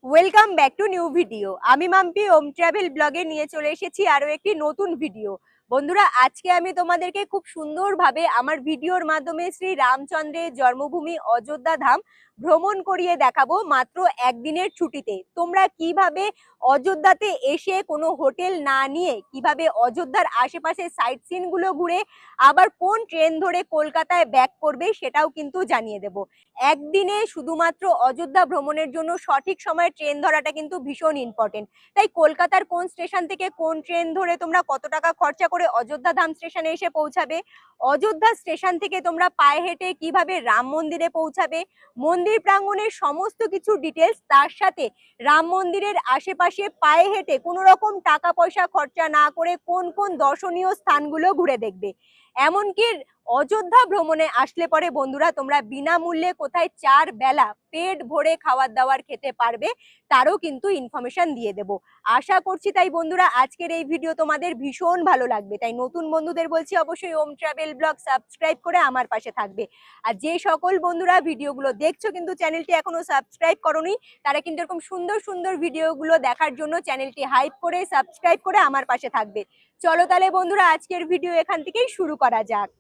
Welcome back to new video. আমি মাম্পি ওম travel ব্লগে নিয়ে চলে এসেছি আরো একটি নতুন ভিডিও। বন্ধুরা, আজকে আমি তোমাদেরকে খুব সুন্দরভাবে আমার ভিডিওর মাধ্যমে শ্রী রামচন্দ্রের জন্মভূমি অযোধ্যা ধাম ভ্রমণ করিয়ে দেখাবো মাত্র একদিনের ছুটিতে। তোমরা কিভাবে অযোধ্যাতে এসে কোনো হোটেল না নিয়ে কিভাবে অযোধ্যার আশেপাশে সাইট সিন গুলো ঘুরে আবার কোন ট্রেন ধরে কলকাতায় ব্যাক করবে সেটাও কিন্তু জানিয়ে দেবো। একদিনে শুধুমাত্র অযোধ্যা ভ্রমণের জন্য সঠিক সময়ে ট্রেন ধরাটা কিন্তু ভীষণ ইম্পর্টেন্ট। তাই কলকাতার কোন স্টেশন থেকে কোন ট্রেন ধরে তোমরা কত টাকা খরচা করে অযোধ্যা ধাম স্টেশনে এসে পৌঁছাবে, অযোধ্যা স্টেশন থেকে তোমরা পায়ে হেঁটে কিভাবে রাম মন্দিরে পৌঁছাবে, মন্দির প্রাঙ্গণের সমস্ত কিছু ডিটেলস, তার সাথে রাম মন্দিরের আশেপাশে পায়ে হেঁটে কোনো রকম টাকা পয়সা খরচা না করে কোন কোন দর্শনীয় স্থানগুলো ঘুরে দেখবে। এমনকি অযোধ্যা ভ্রমণে আসলে পরে বন্ধুরা তোমরা বিনামূল্যে কোথায় 4 বেলা পেট ভরে খাবার দাবার খেতে পারবে তারও কিন্তু ইনফরমেশন দিয়ে দেব। আশা করছি তাই বন্ধুরা আজকের এই ভিডিও তোমাদের ভীষণ ভালো লাগবে। তাই নতুন বন্ধুদের বলছি অবশ্যই ওম ট্রাভেল ব্লগ সাবস্ক্রাইব করে আমার পাশে থাকবে। আর যে সকল বন্ধুরা ভিডিওগুলো দেখছো কিন্তু চ্যানেলটি এখনো সাবস্ক্রাইব করোনি, তারা কিন্তু এরকম সুন্দর সুন্দর ভিডিওগুলো দেখার জন্য চ্যানেলটি হাইপ করে সাবস্ক্রাইব করে আমার পাশে থাকবে। চলো তাহলে বন্ধুরা আজকের ভিডিও এখান থেকেই শুরু করা যাক।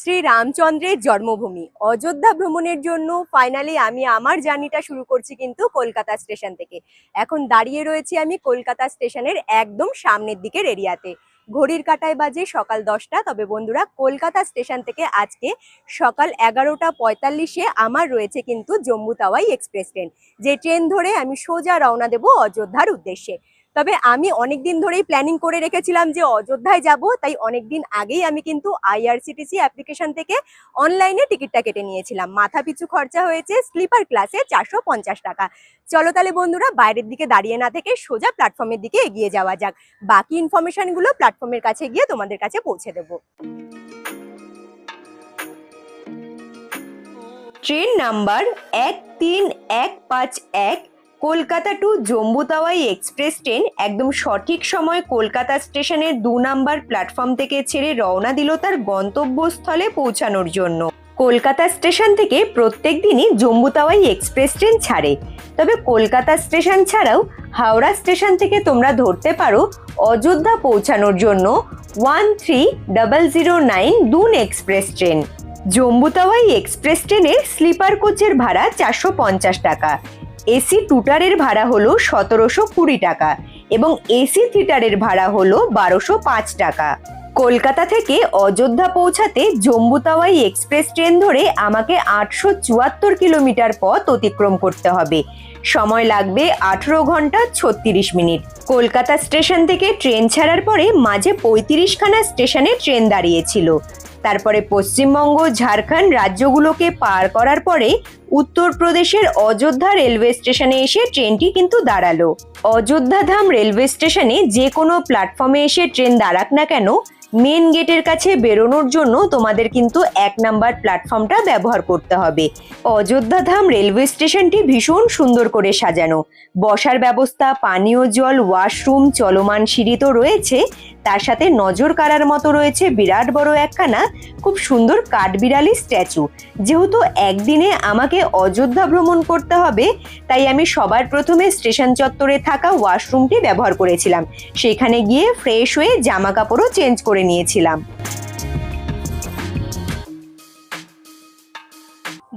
শ্রী রামচন্দ্রের জন্মভূমি অযোধ্যা ভ্রমণের জন্য ফাইনালি আমি আমার জার্নিটা শুরু করছি কিন্তু কলকাতা স্টেশন থেকে। এখন দাঁড়িয়ে রয়েছি আমি কলকাতা স্টেশনের একদম সামনের দিকের এরিয়াতে। ঘড়ির কাঁটায় বাজে সকাল 10টা। তবে বন্ধুরা কলকাতা স্টেশন থেকে আজকে সকাল 11:45-এ আমার রয়েছে কিন্তু জম্মু তাওয়াই এক্সপ্রেস ট্রেন, যে ট্রেন ধরে আমি সোজা রওনা দেব অযোধ্যার উদ্দেশ্যে। তবে আমি অনেকদিন ধরেই প্ল্যানিং করে রেখেছিলাম যে অযোধ্যায় যাব, তাই অনেকদিন আগেই আমি কিন্তু আইআরসিটিসি অ্যাপ্লিকেশন থেকে অনলাইনে টিকিটটা কেটে নিয়েছিলাম। মাথা পিছু খরচা হয়েছে স্লিপার ক্লাসে 450 টাকা। চলো তাহলে বন্ধুরা বাইরের দিকে দাঁড়িয়ে না থেকে সোজা প্ল্যাটফর্মের দিকে এগিয়ে যাওয়া যাক। বাকি ইনফরমেশনগুলো প্ল্যাটফর্মের কাছে গিয়ে তোমাদের কাছে পৌঁছে দেবো। Train number 13151 Kolkata to Jammu Tawi express train একদম সঠিক সময় কলকাতা স্টেশনের 2 নাম্বার প্ল্যাটফর্ম থেকে ছেড়ে রওনা দিল তার গন্তব্যস্থলে পৌঁছানোর জন্য। কলকাতা স্টেশন থেকে প্রত্যেক দিনই জম্মু তাওয়াই এক্সপ্রেস ট্রেন ছাড়ে। তবে কলকাতা স্টেশন ছাড়াও হাওড়া স্টেশন থেকে তোমরা ধরতে পারো অযোধ্যা পৌঁছানোর জন্য 13009 Doon express train. Jammu Tawi express ট্রেনের স্লিপার কোচের ভাড়া 450 টাকা, এসি টুটারের ভাড়া হলো 1720 টাকা এবং এসি থিটারের ভাড়া হলো 1205 টাকা। কলকাতা থেকে অযোধ্যা পৌঁছাতে জম্মু তাওয়াই এক্সপ্রেস ট্রেন ধরে আমাকে 874 কিলোমিটার পথ অতিক্রম করতে হবে। সময় লাগবে 18 ঘন্টা 36 মিনিট। কলকাতা স্টেশন থেকে ট্রেন ছাড়ার পরে মাঝে 35খানা স্টেশনে ট্রেন দাঁড়িয়েছিল। তারপরে পশ্চিমবঙ্গ, ঝাড়খণ্ড রাজ্যগুলোকে পার করার পরে উত্তরপ্রদেশের অযোধ্যা রেলওয়ে স্টেশনে এসে ট্রেনটি কিন্তু দাঁড়ালো। অযোধ্যা ধাম রেলওয়ে স্টেশনে যে কোনো প্ল্যাটফর্মে এসে ট্রেন দাঁড়াক না কেন, মেন গেটের কাছে বেরোনোর জন্য তোমাদের কিন্তু 1 নাম্বার প্ল্যাটফর্মটা ব্যবহার করতে হবে। অযোধ্যা ধাম রেলওয়ে স্টেশনটি ভীষণ সুন্দর করে সাজানো। বসার ব্যবস্থা, পানীয় জল, ওয়াশরুম, চলমান সিঁড়ি তো রয়েছে, তার সাথে নজর কাড়ার মতো রয়েছে বিরাট বড় একখানা খুব সুন্দর কাঠবিড়ালি স্ট্যাচু। যেহেতু একদিনে আমাকে অযোধ্যা ভ্রমণ করতে হবে, তাই আমি সবার প্রথমে স্টেশন চত্বরে থাকা ওয়াশরুমটি ব্যবহার করেছিলাম। সেখানে গিয়ে ফ্রেশ হয়ে জামা কাপড়ও চেঞ্জ করে নিয়েছিলাম।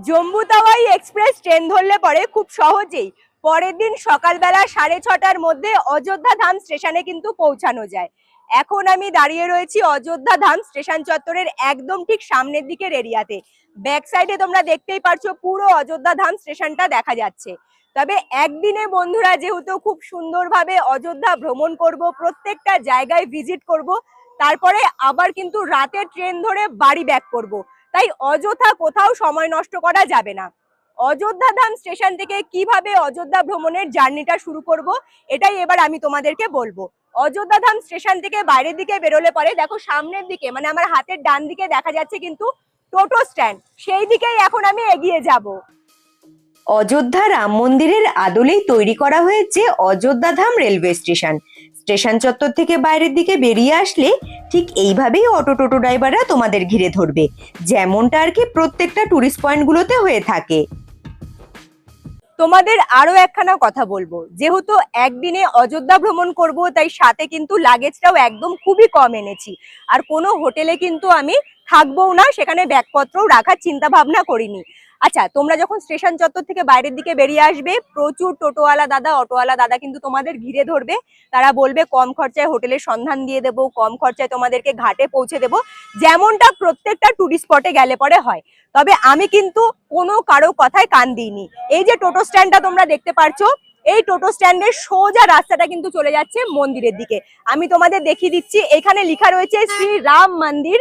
জম্মু তাওয়াই এক্সপ্রেস ট্রেন ধরলে পরে খুব সহজেই পরের দিন সকালবেলা 6:30টার মধ্যে অযোধ্যা ধাম স্টেশনে কিন্তু পৌঁছানো যায়। এখন আমি দাঁড়িয়ে রয়েছি অযোধ্যা ধাম স্টেশন চত্বরের একদম ঠিক সামনের দিকের এরিয়াতে। ব্যাক সাইডে তোমরা দেখতেই পারছো পুরো অযোধ্যা ধাম স্টেশনটা দেখা যাচ্ছে। তবে একদিনে বন্ধুরা যেহেতু খুব সুন্দরভাবে অযোধ্যা ভ্রমণ করব, প্রত্যেকটা জায়গায় ভিজিট করব, তারপরে আবার কিন্তু রাতের ট্রেন ধরে বাড়ি ব্যাক করব, তাই অযথা কোথাও সময় নষ্ট করা যাবে না। অযোধ্যা ধাম স্টেশন থেকে কিভাবে অযোধ্যা ভ্রমণের জার্নিটা শুরু করব এটাই এবার আমি তোমাদেরকে বলবো। অযোধ্যা ধাম স্টেশন থেকে বাইরের দিকে বেরোলে পরে দেখো সামনের দিকে মানে আমার হাতের ডান দিকে দেখা যাচ্ছে কিন্তু টোটো স্ট্যান্ড, সেই দিকেই এখন আমি এগিয়ে যাব। অযোধ্যা রাম মন্দিরের আদলেই তৈরি করা হয়েছে অযোধ্যা ধাম রেলওয়ে স্টেশন। স্টেশন চত্বর থেকে বাইরের দিকে বেরিয়ে আসলে ঠিক এইভাবেই অটো টোটো ড্রাইভাররা তোমাদের ঘিরে ধরবে, যেমনটা আর কি প্রত্যেকটা টুরিস্ট পয়েন্টগুলোতে হয়ে থাকে। তোমাদের আরো একখানা কথা বলবো, যেহেতু একদিনে অযোধ্যা ভ্রমণ করব, তাই সাথে কিন্তু লাগেজটাও একদম খুবই কম এনেছি। আর কোনো হোটেলে কিন্তু আমি থাকবো না, সেখানে ব্যাগপত্রও রাখার চিন্তা ভাবনা করিনি। আচ্ছা, তোমরা যখন স্টেশন চত্বর থেকে বাইরের দিকে বেরিয়ে আসবে, প্রচুর টোটোওয়ালা দাদা, অটোওয়ালা দাদা কিন্তু তোমাদের ঘিরে ধরবে। তারা বলবে কম খরচায় হোটেলের সন্ধান দিয়ে দেবো, কম খরচায় তোমাদেরকে ঘাটে পৌঁছে দেবো, যেমনটা প্রত্যেকটা টুরিস্ট স্পটে গেলে পরে হয়। তবে আমি কিন্তু কোনো কারো কথায় কান দিইনি। এই যে টোটো স্ট্যান্ডটা তোমরা দেখতে পারছো, এই টোটো স্ট্যান্ডের সোজা রাস্তাটা কিন্তু চলে যাচ্ছে মন্দিরের দিকে। আমি তোমাদের দেখিয়ে দিচ্ছি, এখানে লেখা রয়েছে শ্রী রাম মন্দির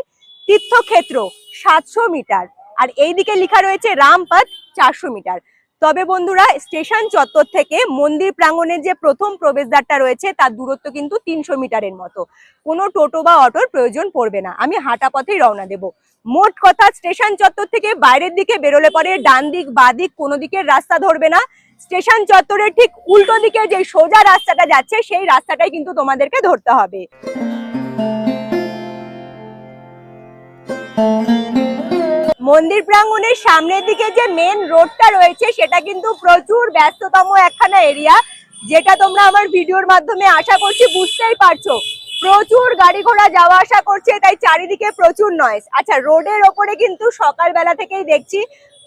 তীর্থক্ষেত্র 700 মিটার, আর এইদিকে লেখা রয়েছে রামপথ 400 মিটার। তবে বন্ধুরা, স্টেশন চত্বর থেকে মন্দির প্রাঙ্গণের যে প্রথম প্রবেশদ্বারটা রয়েছে তার দূরত্ব কিন্তু 300 মিটারের মতো। কোনো টোটো বা অটোর প্রয়োজন পড়বে না, আমি হাঁটা পথেই রওনা দেব। মোট কথা, স্টেশন চত্বর থেকে বাইরের দিকে বেরোলে পরে ডান দিক বা দিক কোনো দিকের রাস্তা ধরবে না। স্টেশন চত্বরের ঠিক উল্টো দিকে যে সোজা রাস্তাটা যাচ্ছে সেই রাস্তাটাই কিন্তু তোমাদেরকে ধরতে হবে। মন্দির প্রাঙ্গণের সামনের দিকে যে মেন রোডটা রয়েছে সেটা কিন্তু প্রচুর ব্যস্ততম একখানা এরিয়া, যেটা তোমরা আমার ভিডিওর মাধ্যমে আশা করছি বুঝতেই পারছো। প্রচুর গাড়ি ঘোড়া যাওয়া আসা করছে, তাই চারিদিকে প্রচুর নয়েজ। আচ্ছা, রোডের ওপরে কিন্তু সকালবেলা থেকেই দেখছি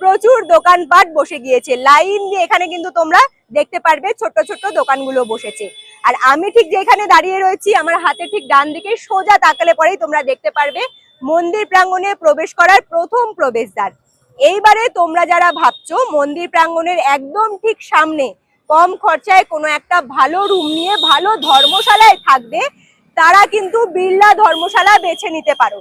প্রচুর দোকানপাট বসে গিয়েছে, লাইন দিয়ে এখানে কিন্তু তোমরা দেখতে পারবে ছোট ছোট দোকানগুলো বসেছে। আর আমি ঠিক যেখানে দাঁড়িয়ে রয়েছি, আমার হাতে ঠিক ডান দিকে সোজা তাকালে পরেই তোমরা দেখতে পারবে মন্দির প্রাঙ্গণে প্রবেশ করার প্রথম প্রবেশদ্বার। এইবারে তোমরা যারা ভাবছো মন্দির প্রাঙ্গণের একদম ঠিক সামনে কম খরচায় কোনো একটা ভালো রুম নিয়ে ভালো ধর্মশালায় থাকবে, তারা কিন্তু বিড়লা ধর্মশালা বেছে নিতে পারো।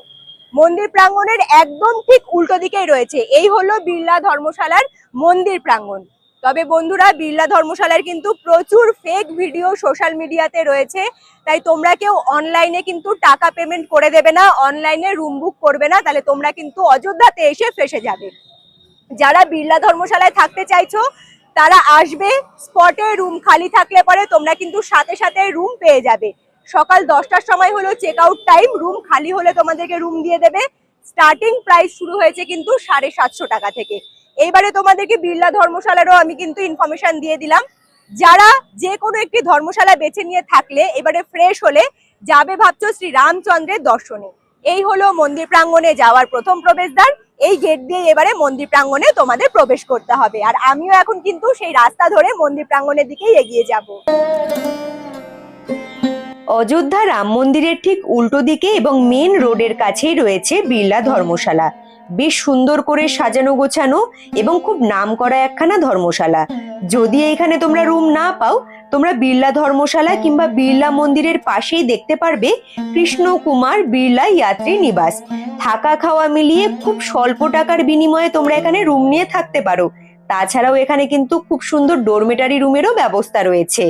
মন্দির প্রাঙ্গণের একদম ঠিক উল্টো দিকেই রয়েছে, এই হলো বিড়লা ধর্মশালার মন্দির প্রাঙ্গণ। তবে বন্ধুরা, বিড়লা ধর্মশালার কিন্তু প্রচুর ফেক ভিডিও সোশ্যাল মিডিয়াতে রয়েছে, তাই তোমরা কেউ অনলাইনে কিন্তু টাকা পেমেন্ট করে দেবে না, অনলাইনে রুম বুক করবে না, তাহলে তোমরা কিন্তু অযোধ্যাতে এসে ফেঁসে যাবে। যারা বিড়লা ধর্মশালায় থাকতে চাইছো তারা আসবে, স্পটে রুম খালি থাকলে পরে তোমরা কিন্তু সাথে সাথে রুম পেয়ে যাবে। সকাল 10টার সময় হলো চেক আউট টাইম, রুম খালি হলে তোমাদেরকে রুম দিয়ে দেবে। স্টার্টিং প্রাইস শুরু হয়েছে কিন্তু 750 টাকা থেকে। এইবারে তোমাদেরকে বিড়লা ধর্মশালারও আমি কিন্তু ইনফরমেশন দিয়ে দিলাম। যারা যে কোনো একটি ধর্মশালা বেছে নিয়ে থাকলে এবারে ফ্রেশ হলে যাবে ভাবছো শ্রী রামচন্দ্রের দর্শনে। এই হলো মন্দির প্রাঙ্গণে যাওয়ার প্রথম প্রবেশদ্বার। এই গেট দিয়ে এবারে মন্দির প্রাঙ্গণে তোমাদের প্রবেশ করতে হবে, আর আমিও এখন কিন্তু সেই রাস্তা ধরে মন্দির প্রাঙ্গণের দিকেই এগিয়ে যাব। অযোধ্যা রাম মন্দিরের ঠিক উল্টো দিকে এবং মেন রোডের কাছেই রয়েছে বিড়লা ধর্মশালা। বেশ সুন্দর করে সাজানো গোছানো এবং খুব নামকরা একখানা ধর্মশালা। যদি এখানে তোমরা রুম না পাও, তোমরা বিড়লা ধর্মশালা কিংবা বিড়লা মন্দিরের পাশেই দেখতে পারবে কৃষ্ণ কুমার বিড়লা যাত্রী নিবাস। থাকা খাওয়া মিলিয়ে খুব স্বল্প টাকার বিনিময়ে তোমরা এখানে রুম নিয়ে থাকতে পারো। তাছাড়াও এখানে কিন্তু খুব সুন্দর ডরমেটারি রুমেরও ব্যবস্থা রয়েছে।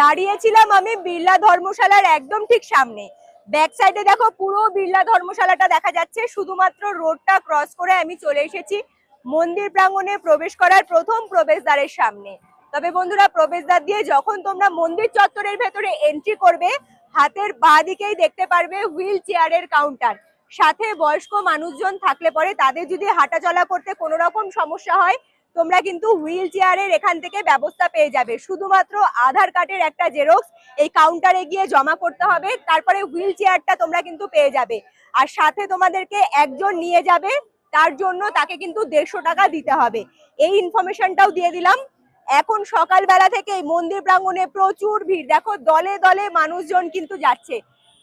দাঁড়িয়েছিলাম আমি বিড়লা ধর্মশালার একদম ঠিক সামনে। ব্যাক সাইডে দেখো পুরো বিড়লা ধর্মশালাটা দেখা যাচ্ছে, শুধুমাত্র রোডটা ক্রস করে আমি চলে এসেছি মন্দির প্রাঙ্গণে প্রবেশ করার প্রথম প্রবেশদ্বারের সামনে। তবে বন্ধুরা, প্রবেশদ্বার দিয়ে যখন তোমরা মন্দির চত্বরের ভেতরে এন্ট্রি করবে, হাতের বাঁ দিকেই দেখতে পারবে হুইল চেয়ারের কাউন্টার। সাথে বয়স্ক মানুষজন থাকলে পরে তাদের যদি হাঁটা চলা করতে কোনো রকম সমস্যা হয়, তোমরা কিন্তু হুইল চেয়ারের এখান থেকে ব্যবস্থা পেয়ে যাবে। শুধুমাত্র আধার কার্ডের একটা জেরক্স এই কাউন্টারে গিয়ে জমা করতে হবে, তারপরে হুইল চেয়ারটা তোমরা কিন্তু পেয়ে যাবে। আর সাথে তোমাদেরকে একজন নিয়ে যাবে, তার জন্য তাকে কিন্তু 150 টাকা দিতে হবে। এই ইনফরমেশনটাও দিয়ে দিলাম। এখন সকালবেলা থেকে মন্দির প্রাঙ্গণে প্রচুর ভিড়, দেখো দলে দলে মানুষজন কিন্তু যাচ্ছে।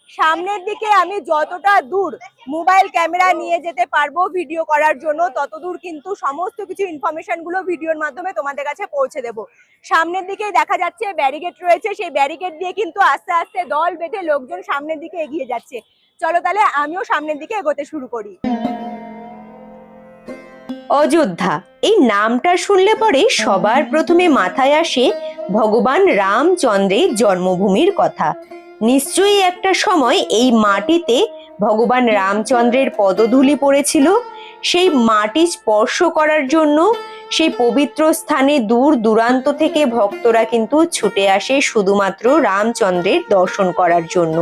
সামনের দিকে আমি যতটা দূর মোবাইল ক্যামেরা নিয়ে যেতে পারবো ভিডিও করার জন্য, তত দূর কিন্তু সমস্ত কিছু ইনফরমেশন গুলো ভিডিওর মাধ্যমে তোমাদের কাছে পৌঁছে দেবো। সামনের দিকে দেখা যাচ্ছে ব্যারিকেড রয়েছে, সেই ব্যারিকেড দিয়ে কিন্তু আস্তে আস্তে দল বেঁধে লোকজন সামনের দিকে এগিয়ে যাচ্ছে। চলো তাহলে আমিও সামনের দিকে এগোতে শুরু করি। অযোধ্যা এই নামটা শুনলে পরে সবার প্রথমে মাথায় আসে ভগবান রামচন্দ্রের জন্মভূমির কথা। নিশ্চয়ই একটা সময় এই মাটিতে ভগবান রামচন্দ্রের পদধূলি পড়েছিল। সেই মাটি স্পর্শ করার জন্য, সেই পবিত্র স্থানে দূর দূরান্ত থেকে ভক্তরা কিন্তু ছুটে আসে শুধুমাত্র রামচন্দ্রের দর্শন করার জন্য।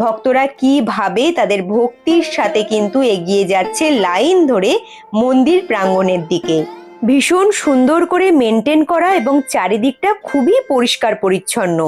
ভক্তরা কিভাবে তাদের ভক্তির সাথে কিন্তু এগিয়ে যাচ্ছে লাইন ধরে মন্দির প্রাঙ্গণের দিকে। ভীষণ সুন্দর করে মেনটেন করা এবং চারিদিকটা খুবই পরিষ্কার পরিচ্ছন্ন।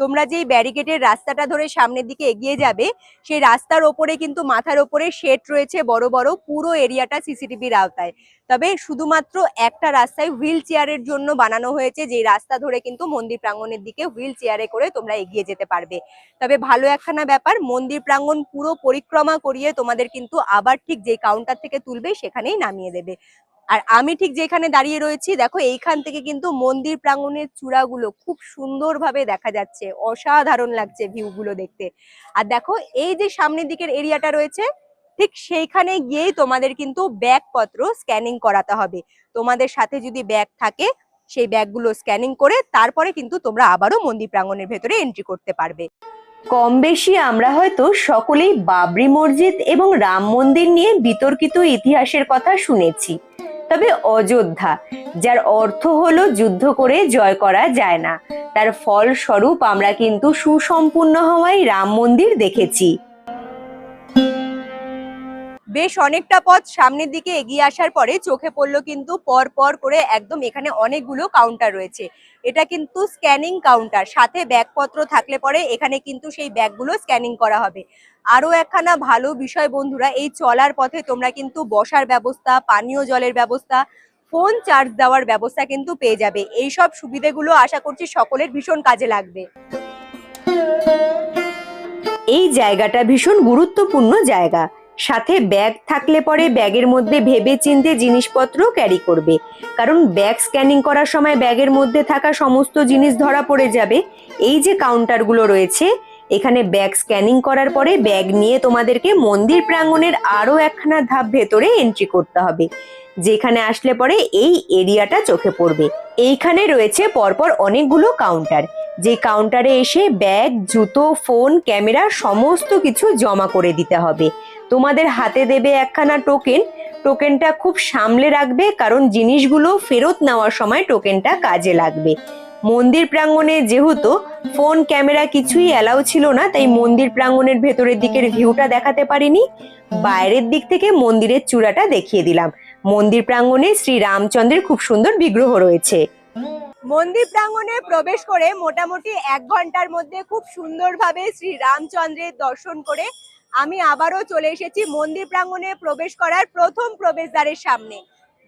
তোমরা যেই ব্যারিকেডের রাস্তাটা ধরে সামনের দিকে এগিয়ে যাবে, সেই রাস্তার ওপরে কিন্তু মাথার ওপরে শেড রয়েছে বড় বড়, পুরো এরিয়াটা সিসিটিভির আওতায়। তবে শুধুমাত্র একটা রাস্তায় হুইল চেয়ারের জন্য বানানো হয়েছে, যে রাস্তা ধরে কিন্তু মন্দির প্রাঙ্গণের দিকে হুইল চেয়ারে করে তোমরা এগিয়ে যেতে পারবে। তবে ভালো একখানা ব্যাপার, মন্দির প্রাঙ্গণ পুরো পরিক্রমা করিয়ে তোমাদের কিন্তু আবার ঠিক যে কাউন্টার থেকে তুলবে সেখানেই নামিয়ে দেবে। আর আমি ঠিক যেখানে দাঁড়িয়ে রয়েছি, দেখো এইখান থেকে কিন্তু মন্দির প্রাঙ্গণের চূড়াগুলো খুব সুন্দরভাবে দেখা যাচ্ছে, অসাধারণ লাগছে ভিউগুলো দেখতে। আর দেখো এই যে সামনের দিকের এরিয়াটা রয়েছে, ঠিক সেইখানে গিয়েই তোমাদের কিন্তু ব্যাগপত্র স্ক্যানিং করাতে হবে। তোমাদের সাথে যদি ব্যাগ থাকে, সেই ব্যাগগুলো স্ক্যানিং করে তারপরে কিন্তু তোমরা আবারও মন্দির প্রাঙ্গণের ভেতরে এন্ট্রি করতে পারবে। কম বেশি আমরা হয়তো সকলেই বাবরি মসজিদ এবং রাম মন্দির নিয়ে বিতর্কিত ইতিহাসের কথা শুনেছি। তবে অযোধ্যা, যার অর্থ হলো যুদ্ধ করে জয় করা যায় না, তার ফলস্বরূপ আমরা কিন্তু সুসম্পূর্ণ হওয়ায় রাম মন্দির দেখেছি। বেশ অনেকটা পথ সামনের দিকে এগিয়ে আসার পরে চোখে পড়লো কিন্তু পর পর করে একদম এখানে অনেকগুলো কাউন্টার রয়েছে। এটা কিন্তু স্ক্যানিং কাউন্টার, সাথে ব্যাগপত্র থাকলে পরে এখানে কিন্তু সেই ব্যাগগুলো স্ক্যানিং করা হবে। আরো একখানা ভালো বিষয় বন্ধুরা, এই চলার পথে তোমরা কিন্তু বসার ব্যবস্থা, পানীয় জলের ব্যবস্থা, ফোন চার্জ দেওয়ার ব্যবস্থা কিন্তু পেয়ে যাবে। এইসব সুবিধাগুলো আশা করছি সকলের ভীষণ কাজে লাগবে। এই জায়গাটা ভীষণ গুরুত্বপূর্ণ জায়গা। সাথে ব্যাগ থাকলে পরে ব্যাগের মধ্যে ভেবে চিন্তে জিনিসপত্র ক্যারি করবে, কারণ ব্যাগ স্ক্যানিং করার সময় ব্যাগের মধ্যে থাকা সমস্ত জিনিস ধরা পড়ে যাবে। এই যে কাউন্টারগুলো রয়েছে, এখানে ব্যাগ স্ক্যানিং করার পরে ব্যাগ নিয়ে তোমাদেরকে মন্দির প্রাঙ্গণের আরো একখানা ধাপ ভেতরে এন্ট্রি করতে হবে, যেখানে আসলে পরে এই এরিয়াটা চোখে পড়বে। এইখানে রয়েছে পরপর অনেকগুলো কাউন্টার, যে কাউন্টারে এসে ব্যাগ, জুতো, ফোন, ক্যামেরা সমস্ত কিছু জমা করে দিতে হবে। তোমাদের হাতে দেবে একখানা টোকেন, টোকেনটা খুব সামলে রাখবে, কারণ জিনিসগুলো ফেরত নেওয়ার সময় টোকেনটা কাজে লাগবে। মন্দির প্রাঙ্গণে যেহেতু ফোন, ক্যামেরা কিছুই অ্যালাউ ছিল না, তাই মন্দির প্রাঙ্গণের ভেতরের দিকের ভিউটা দেখাতে পারিনি। বাইরের দিক থেকে মন্দিরের চূড়াটা দেখিয়ে দিলাম। মন্দির প্রাঙ্গণে শ্রী রামচন্দ্রের খুব সুন্দর বিগ্রহ রয়েছে। মন্দির প্রাঙ্গণে প্রবেশ করে মোটামুটি 1 ঘন্টার মধ্যে খুব সুন্দরভাবে শ্রী রামচন্দ্রের দর্শন করে আমি আবারও চলে এসেছি মন্দির প্রাঙ্গণে প্রবেশ করার প্রথম প্রবেশদ্বারের সামনে।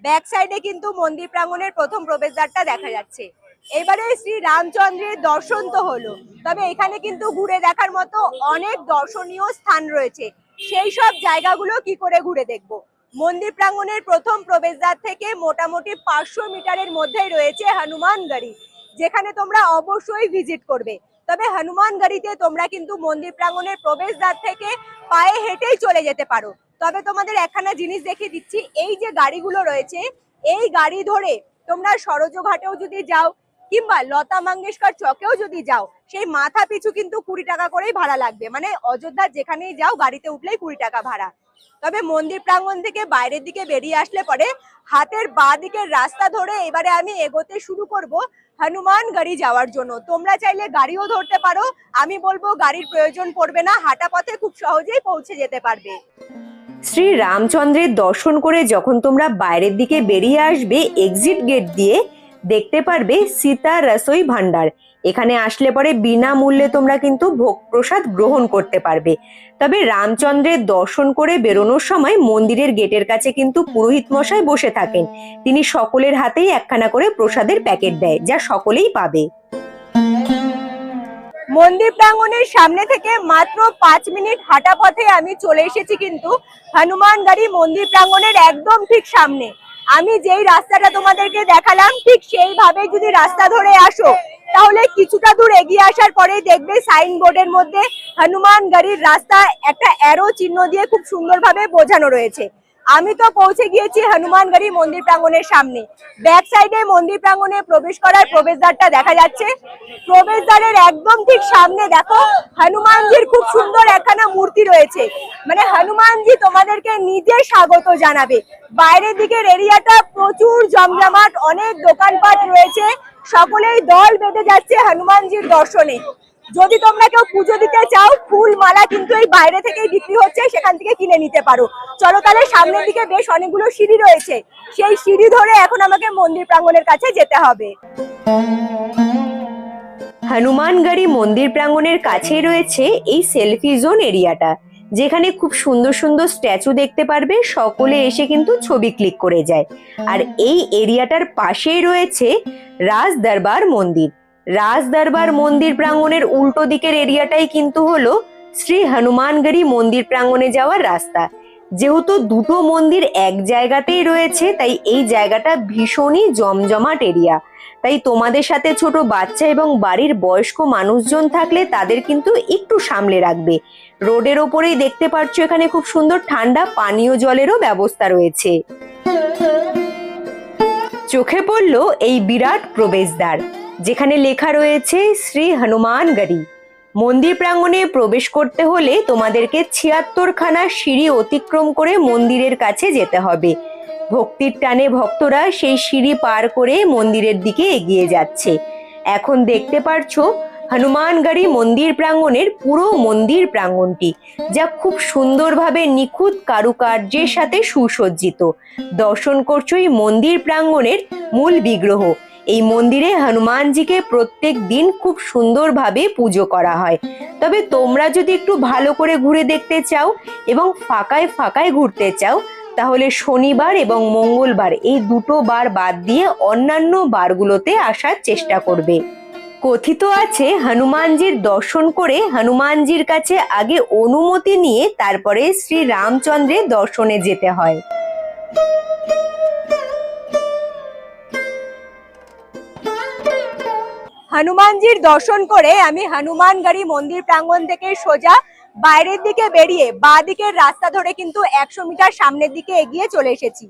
ব্যাক সাইডে কিন্তু মন্দির প্রাঙ্গণের প্রথম প্রবেশদ্বারটা দেখা যাচ্ছে। এবারে শ্রী রামচন্দ্রের দর্শন তো হলো, তবে এখানে কিন্তু ঘুরে দেখার মতো অনেক দর্শনীয় স্থান রয়েছে। সেই সব জায়গাগুলো কি করে ঘুরে দেখবো? মন্দির প্রাঙ্গণের প্রথম প্রবেশদ্বার থেকে মোটামুটি 500 মিটারের মধ্যেই রয়েছে হনুমানগড়ি, যেখানে তোমরা অবশ্যই ভিজিট করবে। তবে হনুমানগড়িতে তোমরা কিন্তু মন্দির প্রাঙ্গণের প্রবেশদ্বার থেকে পায়ে হেঁটেই চলে যেতে পারো। তবে তোমাদের একখানা জিনিস দেখিয়ে দিচ্ছি, এই যে গাড়িগুলো রয়েছে, এই গাড়ি ধরে তোমরা সরোজঘাটেও যদি যাও কিংবা লতা মঙ্গেশকর চকেও যদি যাও, সেই মাথা পিছু কিন্তু 20 টাকা করেই ভাড়া লাগবে। মানে অযোধ্যার যেখানেই যাও গাড়িতে উঠলেই 20 টাকা ভাড়া। তবে মন্দির প্রাঙ্গণ থেকে বাইরের দিকে বেরিয়ে আসলে পরে হাতের বাঁ দিকের রাস্তা ধরে এবারে আমি এগোতে শুরু করব হনুমানগড়ি যাওয়ার জন্য। তোমরা চাইলে গাড়িও ধরতে পারো, আমি বলবো গাড়ির প্রয়োজন পড়বে না, হাঁটা পথে খুব সহজেই পৌঁছে যেতে পারবে। শ্রী রামচন্দ্রের দর্শন করে যখন তোমরা বাইরের দিকে বেরিয়ে আসবে এক্সিট গেট দিয়ে, দেখতে পারবে সীতা রসোই ভান্ডার। এখানে আসলে পরে বিনামূল্যে তোমরা কিন্তু ভোগ প্রসাদ গ্রহণ করতে পারবে। তবে রামচন্দ্রের দর্শন করে বেরোনোর সময় মন্দিরের গেটের কাছে কিন্তু পুরোহিত মশাই বসে থাকেন। তিনি সকলের হাতেই একখানা করে প্রসাদের প্যাকেট দেয়, যা সকলেই পাবে। মন্দির প্রাঙ্গণের সামনে থেকে মাত্র 5 মিনিট হাঁটা পথে আমি চলে এসেছি কিন্তু হনুমানগড়ি মন্দির প্রাঙ্গণের একদম ঠিক সামনে। আমি যেই রাস্তাটা তোমাদেরকে দেখালাম ঠিক সেইভাবে যদি রাস্তা ধরে আসো, তাহলে কিছুটা দূর এগিয়ে আসার পরেই দেখবে সাইনবোর্ডের মধ্যে হনুমানগড়ির রাস্তা একটা অ্যারো চিহ্ন দিয়ে খুব সুন্দরভাবে বোঝানো রয়েছে। আমি তো পৌঁছে গিয়েছি হনুমানগড়ি মন্দির প্রাঙ্গণের সামনে। ব্যাক সাইডে মন্দির প্রাঙ্গণে প্রবেশ করার প্রবেশদ্বারটা দেখা যাচ্ছে। প্রবেশদ্বারের একদম ঠিক সামনে দেখো হনুমানজির খুব সুন্দর একখানা মূর্তি রয়েছে, মানে হনুমানজি তোমাদেরকে নিজে স্বাগত জানাবে। বাইরের দিকের এরিয়াটা প্রচুর জমজমাট, অনেক দোকানপাট রয়েছে, সকলেই দল বেঁধে যাচ্ছে হনুমানজির দর্শনে। যদি তোমরা কেউ পুজো দিতে চাও, ফুল মালা কিন্তু এই বাইরে থেকেই বিক্রি হচ্ছে, সেখান থেকে কিনে নিতে পারো। চলো তাহলে সামনের দিকে বেশ অনেকগুলো সিঁড়ি রয়েছে, সেই সিঁড়ি ধরে এখন আমাকে মন্দির প্রাঙ্গণের কাছে যেতে হবে। হনুমানগড়ি মন্দির প্রাঙ্গণের কাছেই রয়েছে এই সেলফি জোন এরিয়াটা, যেখানে খুব সুন্দর সুন্দর স্ট্যাচু দেখতে পারবে, সকলে এসে কিন্তু ছবি ক্লিক করে যায়। আর এই এরিয়াটার পাশেই রয়েছে রাজ দরবার মন্দির। রাজ দরবার মন্দির প্রাঙ্গণের উল্টো দিকের এরিয়াটাই কিন্তু হলো শ্রী হনুমানগড়ি মন্দির প্রাঙ্গণে যাওয়ার রাস্তা। যেহেতু দুটো মন্দির এক জায়গাতেই রয়েছে, তাই এই জায়গাটা ভীষণই জমজমাট এরিয়া। তাই তোমাদের সাথে ছোট বাচ্চা এবং বাড়ির বয়স্ক মানুষজন থাকলে তাদের কিন্তু একটু সামলে রাখবে। রোডের ওপরেই দেখতে পাচ্ছ এখানে খুব সুন্দর ঠান্ডা পানীয় জলেরও ব্যবস্থা রয়েছে। চোখে পড়লো এই বিরাট প্রবেশদ্বার, যেখানে লেখা রয়েছে শ্রী হনুমানগড়ি। মন্দির প্রাঙ্গণে প্রবেশ করতে হলে তোমাদেরকে ৭৬খানা সিঁড়ি অতিক্রম করে মন্দিরের কাছে যেতে হবে। ভক্তির টানে ভক্তরা সেই সিঁড়ি পার করে মন্দিরের দিকে এগিয়ে যাচ্ছে। এখন দেখতে পারছো হনুমানগড়ি মন্দির প্রাঙ্গণের পুরো মন্দির প্রাঙ্গণটি, যা খুব সুন্দরভাবে নিখুঁত কারুকার্যের সাথে সুসজ্জিত। দর্শন করছো এই মন্দির প্রাঙ্গণের মূল বিগ্রহ। এই মন্দিরে হনুমানজিকে প্রত্যেক দিন খুব সুন্দরভাবে পুজো করা হয়। তবে তোমরা যদি একটু ভালো করে ঘুরে দেখতে চাও এবং ফাঁকায় ফাঁকায় ঘুরতে চাও, তাহলে শনিবার এবং মঙ্গলবার এই দুটো বার বাদ দিয়ে অন্যান্য বারগুলোতে আসার চেষ্টা করবে। কথিত আছে হনুমানজির দর্শন করে হনুমানজির কাছে আগে অনুমতি নিয়ে তারপরে শ্রী রামচন্দ্রের দর্শনে যেতে হয়। হনুমানজির দর্শন করে আমি হনুমানগড়ি মন্দির প্রাঙ্গণ থেকে সোজা বাইরের দিকে বেরিয়ে বাঁ দিকের রাস্তা ধরে কিন্তু ১০০ মিটার সামনের দিকে এগিয়ে চলে এসেছি।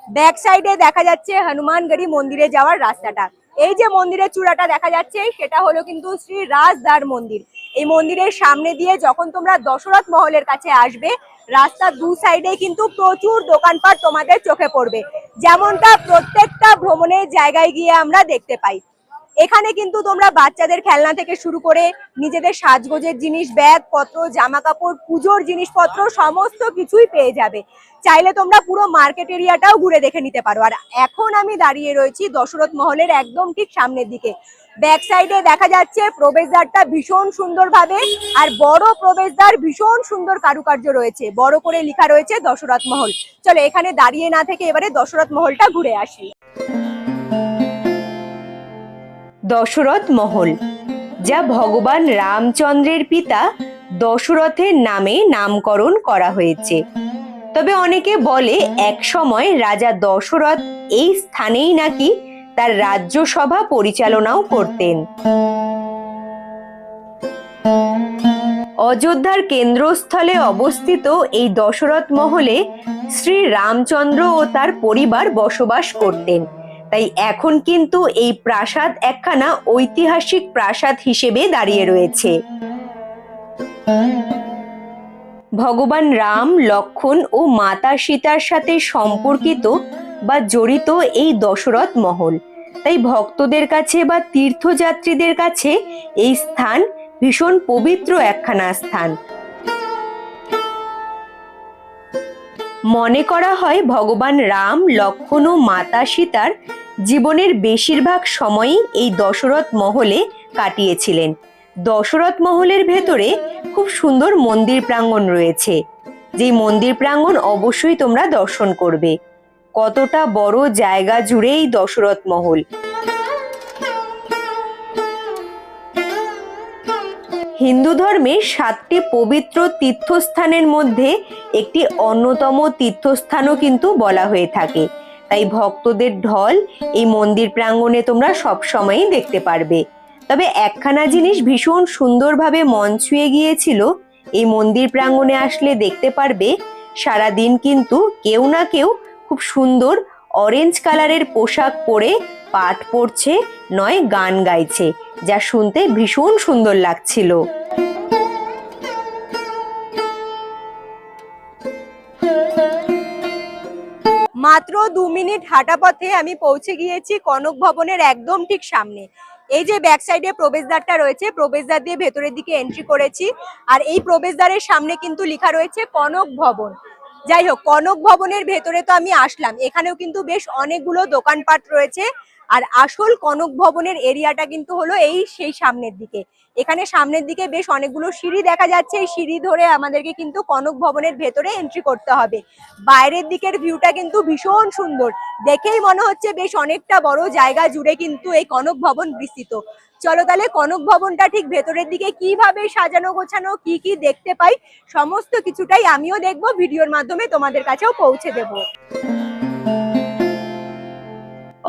ব্যাক সাইডে দেখা যাচ্ছে হনুমানগড়ি মন্দিরে যাওয়ার রাস্তাটা। এই যে মন্দিরের চূড়াটা দেখা যাচ্ছে, সেটা হলো কিন্তু শ্রী রাজদ্বার মন্দির। এই মন্দিরের সামনে দিয়ে যখন তোমরা দশরথ মহলের কাছে আসবে, রাস্তার দু সাইডে কিন্তু প্রচুর দোকানপাট তোমাদের চোখে পড়বে, যেমনটা প্রত্যেকটা ভ্রমণের জায়গায় গিয়ে আমরা দেখতে পাই। এখানে কিন্তু তোমরা বাচ্চাদের খেলনা থেকে শুরু করে নিজেদের সাজগোজের জিনিস, ব্যাগ পত্র, জামা কাপড়, পুজোর জিনিসপত্র সমস্ত কিছুই পেয়ে যাবে। চাইলে তোমরা পুরো মার্কেট এরিয়াটাও ঘুরে দেখে নিতে পারো। আর এখন আমি দাঁড়িয়ে রয়েছি দশরথ মহলের একদম ঠিক সামনের দিকে। ব্যাক সাইডে দেখা যাচ্ছে প্রবেশদ্বারটা ভীষণ সুন্দরভাবে, আর বড় প্রবেশদ্বার, ভীষণ সুন্দর কারুকার্য রয়েছে, বড় করে লেখা রয়েছে দশরথ মহল। চলো এখানে দাঁড়িয়ে না থেকে এবারে দশরথ মহলটা ঘুরে আসি। দশরথ মহল, যা ভগবান রামচন্দ্রের পিতা দশরথের নামে নামকরণ করা হয়েছে। তবে অনেকে বলে এক সময় রাজা দশরথ এই স্থানেই নাকি তার রাজ্যসভা পরিচালনাও করতেন। অযোধ্যার কেন্দ্রস্থলে অবস্থিত এই দশরথ মহলে শ্রী রামচন্দ্র ও তার পরিবার বসবাস করতেন। তাই এখন কিন্তু এই প্রাসাদ একখানা ঐতিহাসিক প্রাসাদ হিসেবে দাঁড়িয়ে রয়েছে। ভগবান রাম, লক্ষ্মণ ও মাতা সীতার সাথে সম্পর্কিত বা জড়িত এই দশরথ মহল। তাই ভক্তদের কাছে বা তীর্থযাত্রীদের কাছে এই স্থান ভীষণ পবিত্র একখানা স্থান। মনে করা হয় ভগবান রাম, লক্ষ্মণ ও মাতা সীতার জীবনের বেশিরভাগ সময়ই এই দশরথ মহলে কাটিয়েছিলেন। দশরথ মহলের ভেতরে খুব সুন্দর মন্দির প্রাঙ্গণ রয়েছে, যে মন্দির প্রাঙ্গণ অবশ্যই তোমরা দর্শন করবে। কতটা বড় জায়গা জুড়ে এই দশরথ মহল। হিন্দু ধর্মের ৭টি পবিত্র তীর্থস্থানের মধ্যে একটি অন্যতম তীর্থস্থানও কিন্তু বলা হয়ে থাকে। তাই ভক্তদের ঢল এই মন্দির প্রাঙ্গণে তোমরা সবসময়ই দেখতে পারবে। তবে একখানা জিনিস ভীষণ সুন্দরভাবে মন ছুঁয়ে গিয়েছিল, এই মন্দির প্রাঙ্গণে আসলে দেখতে পারবে সারাদিন কিন্তু কেউ না কেউ খুব সুন্দর অরেঞ্জ কালারের পোশাক পরে পাঠ পড়ছে, নয় গান গাইছে, যা শুনতে ভীষণ সুন্দর লাগছিল। মাত্র 2 মিনিট হাঁটা পথে আমি পৌঁছে গিয়েছি কনক ভবনের একদম ঠিক সামনে। এই যে ব্যাক সাইডে প্রবেশদ্বারটা রয়েছে, প্রবেশদ্বার দিয়ে ভেতরের দিকে এন্ট্রি করেছি। আর এই প্রবেশদ্বারের সামনে কিন্তু লেখা রয়েছে কনক ভবন। যাই হোক, কনক ভবনের ভেতরে তো আমি আসলাম, এখানেও কিন্তু বেশ অনেকগুলো দোকানপাট রয়েছে। আর আসল কনক ভবনের এরিয়াটা কিন্তু হলো এই সেই সামনের দিকে। এখানে সামনের দিকে বেশ অনেকগুলো সিঁড়ি দেখা যাচ্ছে, এই সিঁড়ি ধরে আমাদেরকে কিন্তু কনক ভবনের ভেতরে এন্ট্রি করতে হবে। বাইরের দিকের ভিউটা কিন্তু ভীষণ সুন্দর, দেখেই মনে হচ্ছে বেশ অনেকটা বড় জায়গা জুড়ে কিন্তু এই কনক ভবন বিস্তৃত। চলো তাহলে কনক ভবনটা ঠিক ভেতরের দিকে কিভাবে সাজানো গোছানো, কি কি দেখতে পাই, সমস্ত কিছুটাই আমিও দেখবো, ভিডিওর মাধ্যমে তোমাদের কাছেও পৌঁছে দেব।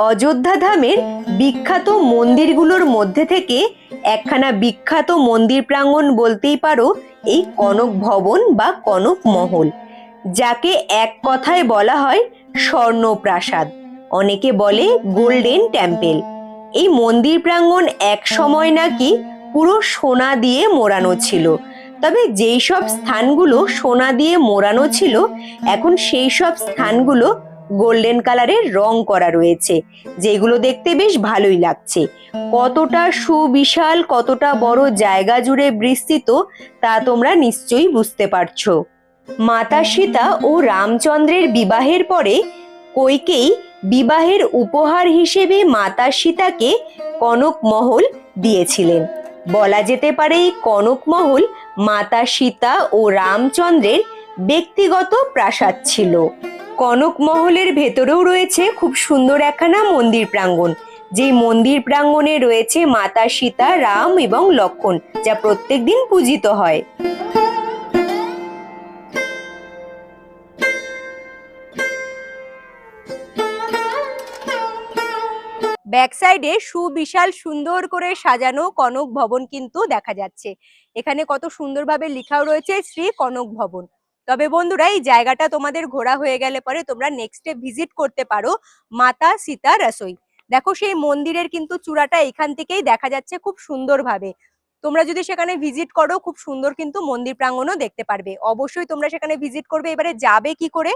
অযোধ্যা ধামের বিখ্যাত মন্দিরগুলোর মধ্যে থেকে একখানা বিখ্যাত মন্দির প্রাঙ্গণ বলতেই পারো এই কনক ভবন বা কনক মহল, যাকে এক কথায় বলা হয় স্বর্ণপ্রাসাদ, অনেকে বলে গোল্ডেন টেম্পল। এই মন্দির প্রাঙ্গণ এক সময় নাকি পুরো সোনা দিয়ে মোড়ানো ছিল, তবে যেই সব স্থানগুলো সোনা দিয়ে মোড়ানো ছিল এখন সেই সব স্থানগুলো গোল্ডেন কালারের রং করা রয়েছে, যেগুলো দেখতে বেশ ভালোই লাগছে। কতটা সুবিশাল, কতটা বড় জায়গা জুড়ে বিস্তৃত তা তোমরা নিশ্চয়ই বুঝতে পারছো। মাতা সীতা ও রামচন্দ্রের বিবাহের পরে কইকেয়ী বিবাহের উপহার হিসেবে মাতা সীতাকে কনক মহল দিয়েছিলেন। বলা যেতে পারে এই কনক মহল মাতা সীতা ও রামচন্দ্রের ব্যক্তিগত প্রাসাদ ছিল। কনক মহলের ভেতরেও রয়েছে খুব সুন্দর একখানা মন্দির প্রাঙ্গণ, যেই মন্দির প্রাঙ্গণে রয়েছে মাতা সীতা, রাম এবং লক্ষ্মণ, যা প্রত্যেকদিন পূজিত হয়। ব্যাক সাইডে সুবিশাল সুন্দর করে সাজানো কনক ভবন কিন্তু দেখা যাচ্ছে। এখানে কত সুন্দরভাবে লেখাও রয়েছে শ্রী কনক ভবন। তবে বন্ধুরা, এই জায়গাটা তোমাদের ঘোরা হয়ে গেলে পরে তোমরা নেক্সটে ভিজিট করতে পারো মাতা সীতা রসোই। দেখো সেই মন্দিরের কিন্তু চূড়াটা এখান থেকেই দেখা যাচ্ছে খুব সুন্দরভাবে। তোমরা যদি সেখানে ভিজিট করো, খুব সুন্দর কিন্তু মন্দির প্রাঙ্গণও দেখতে পারবে। অবশ্যই তোমরা সেখানে ভিজিট করবে। এবারে যাবে কি করে?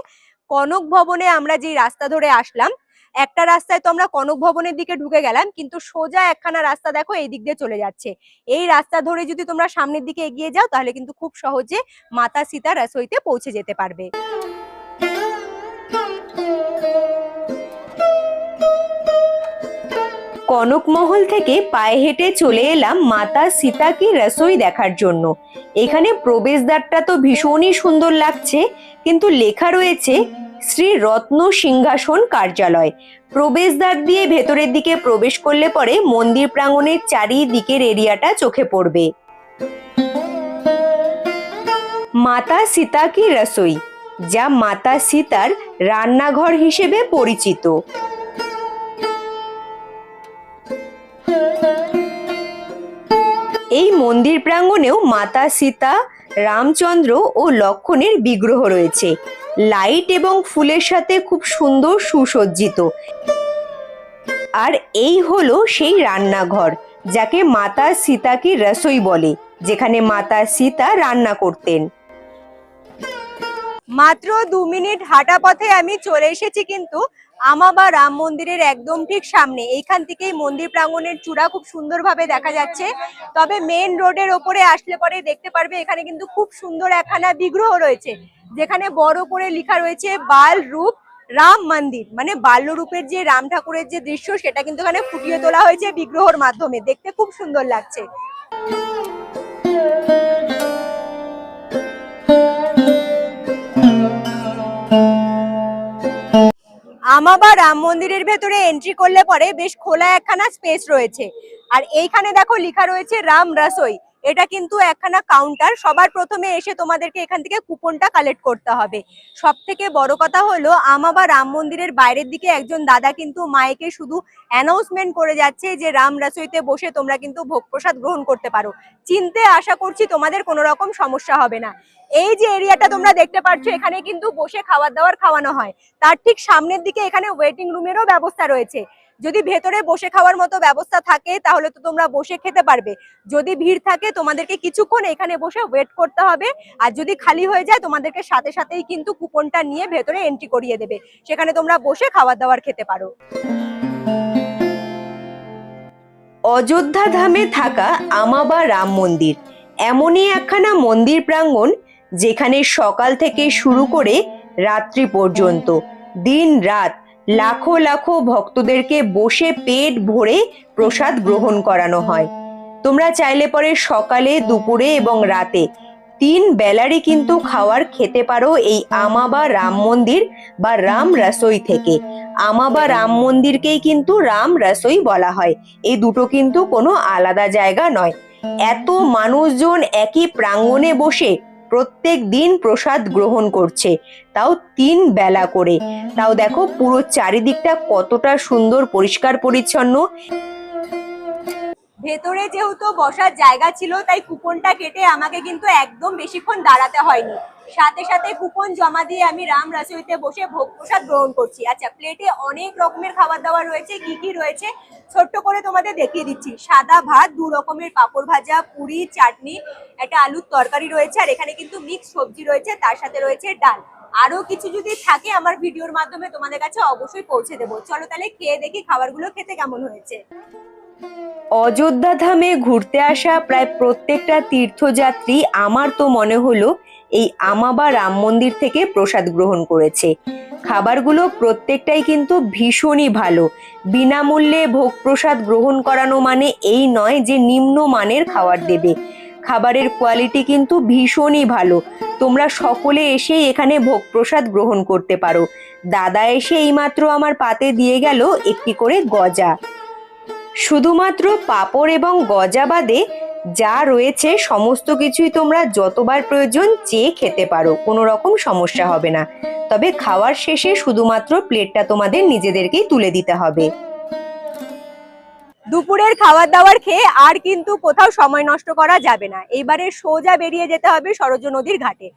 কনক ভবনে আমরা যে রাস্তা ধরে আসলাম, একটা রাস্তায় তো আমরা কনক ভবনের দিকে ঢুকে গেলাম, কিন্তু সোজা একখানা রাস্তা দেখো এই দিক দিয়ে চলে যাচ্ছে। এই রাস্তা ধরে যদি তোমরা সামনের দিকে এগিয়ে যাও তাহলে কিন্তু খুব সহজে মাতা সীতা রসোইতে পৌঁছে যেতে পারবে। কনক মহল থেকে পায়ে হেঁটে চলে এলাম মাতা সীতা কি রসোই দেখার জন্য। এখানে প্রবেশদ্বারটা তো ভীষণই সুন্দর লাগছে, কিন্তু লেখা রয়েছে শ্রী রত্ন সিংহাসন কার্যালয়। প্রবেশদ্বার দিয়ে ভেতরের দিকে প্রবেশ করলে পরে মন্দির প্রাঙ্গণের চারিদিকের এরিয়াটা চোখে পড়বে। মাতা সীতা কি রসোই, যা মাতা সীতার রান্নাঘর হিসেবে পরিচিত। এই মন্দির প্রাঙ্গণেও মাতা সীতা, রামচন্দ্র ও লক্ষ্মণের বিগ্রহ রয়েছে, লাইট এবং ফুলের সাথে খুব সুন্দর সুসজ্জিত। আর এই হলো সেই রান্নাঘর, যাকে মাতা সীতা কি রসোই বলে, যেখানে মাতা সীতা রান্না করতেন। মাত্র 2 মিনিট হাঁটা পথে আমি চলে এসেছি কিন্তু আমাবা রাম মন্দিরের একদম ঠিক সামনে। এইখান থেকেই মন্দির প্রাঙ্গণের চূড়া খুব সুন্দরভাবে দেখা যাচ্ছে। তবে মেন রোডের ওপরে আসলে পরে দেখতে পারবে এখানে কিন্তু খুব সুন্দর একখানা বিগ্রহ রয়েছে, যেখানে বড় করে লেখা রয়েছে বাল রূপ রাম মন্দির, মানে বাল্যরূপের যে রাম ঠাকুরের যে দৃশ্য সেটা কিন্তু এখানে ফুটিয়ে তোলা হয়েছে বিগ্রহর মাধ্যমে। দেখতে খুব সুন্দর লাগছে। আমাবা রাম মন্দিরের ভেতরে এন্ট্রি করলে পরে বেশ খোলা একখানা স্পেস রয়েছে। আর এইখানে দেখো লেখা রয়েছে রাম রসোই। এটা কিন্তু একখানা কাউন্টার। সবার প্রথমে এসে তোমাদেরকে এখান থেকে কুপনটা কালেক্ট করতে হবে। সব থেকে বড় কথা হলো আমাবা রাম মন্দিরের বাইরের দিকে একজন দাদা কিন্তু মাইকে শুধু অ্যানাউন্সমেন্ট করে যাচ্ছে যে রাম রসোইতে বসে তোমরা কিন্তু ভোগ প্রসাদ গ্রহণ করতে পারো। চিনতে আশা করছি তোমাদের কোনো রকম সমস্যা হবে না। এই যে এরিয়াটা তোমরা দেখতে পাচ্ছ, এখানে কিন্তু বসে খাবার দাবার খাওয়ানো হয়। তার ঠিক সামনের দিকে এখানে ওয়েটিং রুমেরও ব্যবস্থা রয়েছে। যদি ভেতরে বসে খাওয়ার মতো ব্যবস্থা থাকে তাহলে তো তোমরা বসে খেতে পারবে। যদি ভিড় থাকে তোমাদেরকে কিছুক্ষণ এখানে বসে ওয়েট করতে হবে। আর যদি খালি হয়ে যায় তোমাদেরকে সাথে সাথেই কিন্তু কুপনটা নিয়ে ভেতরে এন্ট্রি করিয়ে দেবে, সেখানে তোমরা বসে খাবার দাবার খেতে পারো। অযোধ্যা ধামে থাকা আমাবা রাম মন্দির এমনই একখানা মন্দির প্রাঙ্গণ যেখানে সকাল থেকে শুরু করে রাত্রি পর্যন্ত দিন রাত লাখো লাখো ভক্তদেরকে বসে পেট ভরে প্রসাদ গ্রহণ করানো হয়। তোমরা চাইলে পরে সকালে, দুপুরে এবং রাতে 3 বেলারই কিন্তু খাওয়ার খেতে পারো এই আমাবা রাম মন্দির বা রাম রসোই থেকে। আমাবা রাম মন্দিরকেই কিন্তু রাম রসোই বলা হয়। এই দুটো কিন্তু কোনো আলাদা জায়গা নয়। এত মানুষজন একই প্রাঙ্গণে বসে প্রত্যেক দিন প্রসাদ গ্রহণ করছে, তাও 3 বেলা করে। তাও দেখো পুরো চারিদিকটা কতটা সুন্দর, পরিষ্কার পরিচ্ছন্ন। ভেতরে যেহেতু বসার জায়গা ছিল তাই কুপনটা কেটে আমাকে কিন্তু একদম বেশিক্ষণ দাঁড়াতে হয়নি। সাথে সাথে কুপন জমা দিয়ে আমি রাম রসোইতে বসে ভোগ প্রসাদ গ্রহণ করছি। আচ্ছা, প্লেটে অনেক রকমের খাবার দাবার রয়েছে। কি কি রয়েছে ছোট্ট করে তোমাদের দেখিয়ে দিচ্ছি। সাদা ভাত, 2 রকমের পাঁপড় ভাজা, পুরি, চাটনি, একটা আলুর তরকারি রয়েছে, আর এখানে কিন্তু মিক্স সবজি রয়েছে, তার সাথে রয়েছে ডাল। আরো কিছু যদি থাকে আমার ভিডিওর মাধ্যমে তোমাদের কাছে অবশ্যই পৌঁছে দেবো। চলো তাহলে খেয়ে দেখি খাবারগুলো খেতে কেমন হয়েছে। অযোধ্যা ধামে ঘুরতে আসা প্রায় প্রত্যেকটা তীর্থযাত্রী আমার তো মনে হলো এই আমাবা রাম মন্দির থেকে প্রসাদ গ্রহণ করেছে। খাবারগুলো প্রত্যেকটাই কিন্তু ভীষণই ভালো। বিনামূল্যে ভোগ প্রসাদ গ্রহণ করানো মানে এই নয় যে নিম্ন মানের খাবার দেবে। খাবারের কোয়ালিটি কিন্তু ভীষণই ভালো। তোমরা সকলে এসে এখানে ভোগ প্রসাদ গ্রহণ করতে পারো। দাদা এসে এইমাত্র আমার পাতে দিয়ে গেল একটি করে গজা। শুধুমাত্র পাঁপড় এবং গজা বাদে যা রয়েছে সমস্ত কিছুই তোমরা যতবার প্রয়োজন চেয়ে খেতে পারো, কোনো রকম সমস্যা হবে না। তবে খাওয়ার শেষে শুধুমাত্র প্লেটটা তোমাদের নিজেদেরকেই তুলে দিতে হবে। দুপুরের খাবার দাবার খেয়ে আর কিন্তু কোথাও সময় নষ্ট করা যাবে না। এইবারে সোজা বেরিয়ে যেতে হবে সরজ নদীর ঘাটে।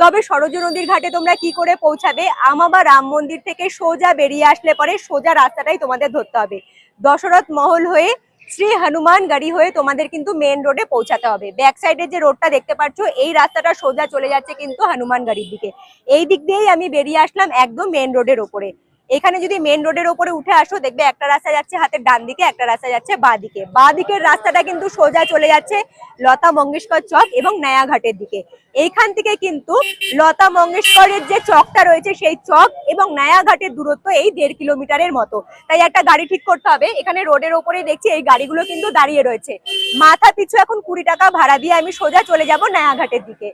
তবে সরজ নদীর ঘাটে তোমরা কি করে পৌঁছাবে? আমাবা রাম মন্দির থেকে সোজা বেরিয়ে আসলে পরে সোজা রাস্তাটাই তোমাদের ধরতে হবে। দশরথ মহল হয়ে শ্রী হনুমান গাড়ি হয়ে তোমাদের কিন্তু মেন রোডে পৌঁছাতে হবে। ব্যাক সাইডে যে রোডটা দেখতে পাচ্ছ এই রাস্তাটা সোজা চলে যাচ্ছে কিন্তু হনুমান গাড়ির দিকে। এই দিক দিয়েই আমি বেরিয়ে আসলাম একদম মেন রোডের ওপরে। এখানে যদি মেন রোডের ওপরে উঠে আসো দেখবে একটা রাস্তা যাচ্ছে হাতের ডান দিকে, একটা রাস্তা যাচ্ছে বাঁ দিকে। বাঁ দিকের রাস্তাটা কিন্তু সোজা চলে যাচ্ছে লতা মঙ্গেশকর চক এবং নয়াঘাটের দিকে। এইখান থেকে কিন্তু লতা মঙ্গেশকরের যে চকটা রয়েছে সেই চক এবং নয়াঘাটের দূরত্ব এই 1.5 কিলোমিটারের মতো। তাই একটা গাড়ি ঠিক করতে হবে। এখানে রোডের ওপরে দেখছি এই গাড়িগুলো কিন্তু দাঁড়িয়ে রয়েছে। মাথা পিছু এখন 20 টাকা ভাড়া দিয়ে আমি সোজা চলে যাব নয়াঘাটের দিকে।